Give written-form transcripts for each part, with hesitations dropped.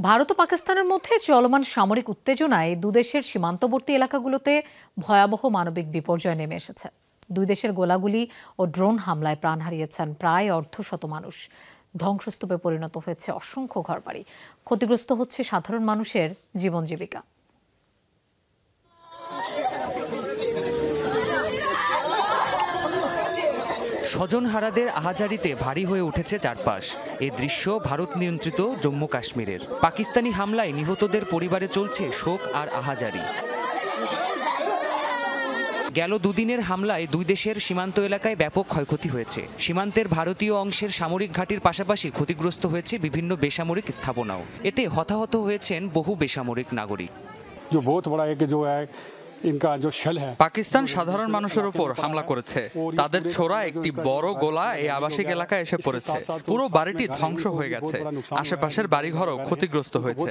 ভারত ও পাকিস্তানের মধ্যে চলমান সামরিক উত্তেজনায় দুদেশের সীমান্তবর্তী এলাকাগুলোতে ভয়াবহ মানবিক বিপর্যয় নেমে এসেছে। দুই দেশের গোলাগুলি ও ড্রোন হামলায় প্রাণ হারিয়েছেন প্রায় অর্ধশত মানুষ। ধ্বংসস্তূপে পরিণত হয়েছে অসংখ্য ঘরবাড়ি। ক্ষতিগ্রস্ত হচ্ছে সাধারণ মানুষের জীবন জীবিকা। স্বজনহারাদের আহাজারিতে ভারী হয়ে উঠেছে চারপাশ। এই দৃশ্য ভারত নিয়ন্ত্রিত জম্মু কাশ্মীরের। পাকিস্তানি হামলায় নিহতদের পরিবারে চলছে শোক আর আহাজারি। গেল দুদিনের হামলায় দুই দেশের সীমান্ত এলাকায় ব্যাপক ক্ষয়ক্ষতি হয়েছে। সীমান্তের ভারতীয় অংশের সামরিক ঘাঁটির পাশাপাশি ক্ষতিগ্রস্ত হয়েছে বিভিন্ন বেসামরিক স্থাপনাও। এতে হতাহত হয়েছেন বহু বেসামরিক নাগরিক। পাকিস্তান সাধারণ মানুষের উপর হামলা করেছে। তাদের ছোড়া একটি বড় গোলা এই আবাসিক এলাকায় এসে পড়েছে। পুরো বাড়িটি ধ্বংস হয়ে গেছে। আশেপাশের বাড়িঘরও ক্ষতিগ্রস্ত হয়েছে।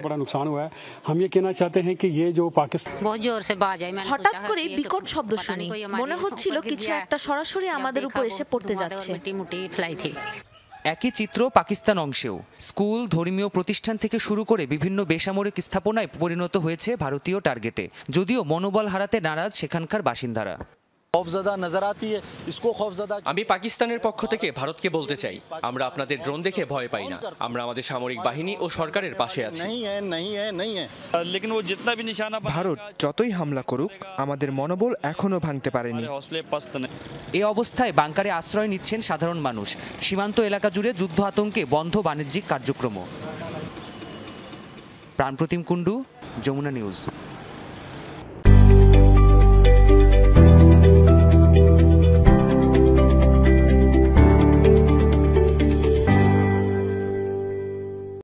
হঠাৎ করে বিকট শব্দ শুনি, মনে হচ্ছিল কিছু একটা সরাসরি আমাদের উপর এসে পড়তে যাচ্ছে। একই চিত্র পাকিস্তান অংশেও। স্কুল, ধর্মীয় প্রতিষ্ঠান থেকে শুরু করে বিভিন্ন বেসামরিক স্থাপনায় পরিণত হয়েছে ভারতীয় টার্গেটে। যদিও মনোবল হারাতে নারাজ সেখানকার বাসিন্দারা। আমি পাকিস্তানের পক্ষ থেকে ভারতকে বলতে চাই, আমরা আপনাদের ড্রোন দেখে ভয় পাই না। আমরা আমাদের সামরিক বাহিনী ও সরকারের পাশে আছি। ভারত যতই হামলা করুক, আমাদের মনোবল এখনো ভাঙতে পারেনি। এই অবস্থায় বাংকারে আশ্রয় নিচ্ছেন সাধারণ মানুষ। সীমান্ত এলাকা জুড়ে যুদ্ধ আতঙ্কে বন্ধ বাণিজ্যিক কার্যক্রম। প্রাণপ্রতিম কুণ্ডু, যমুনা নিউজ।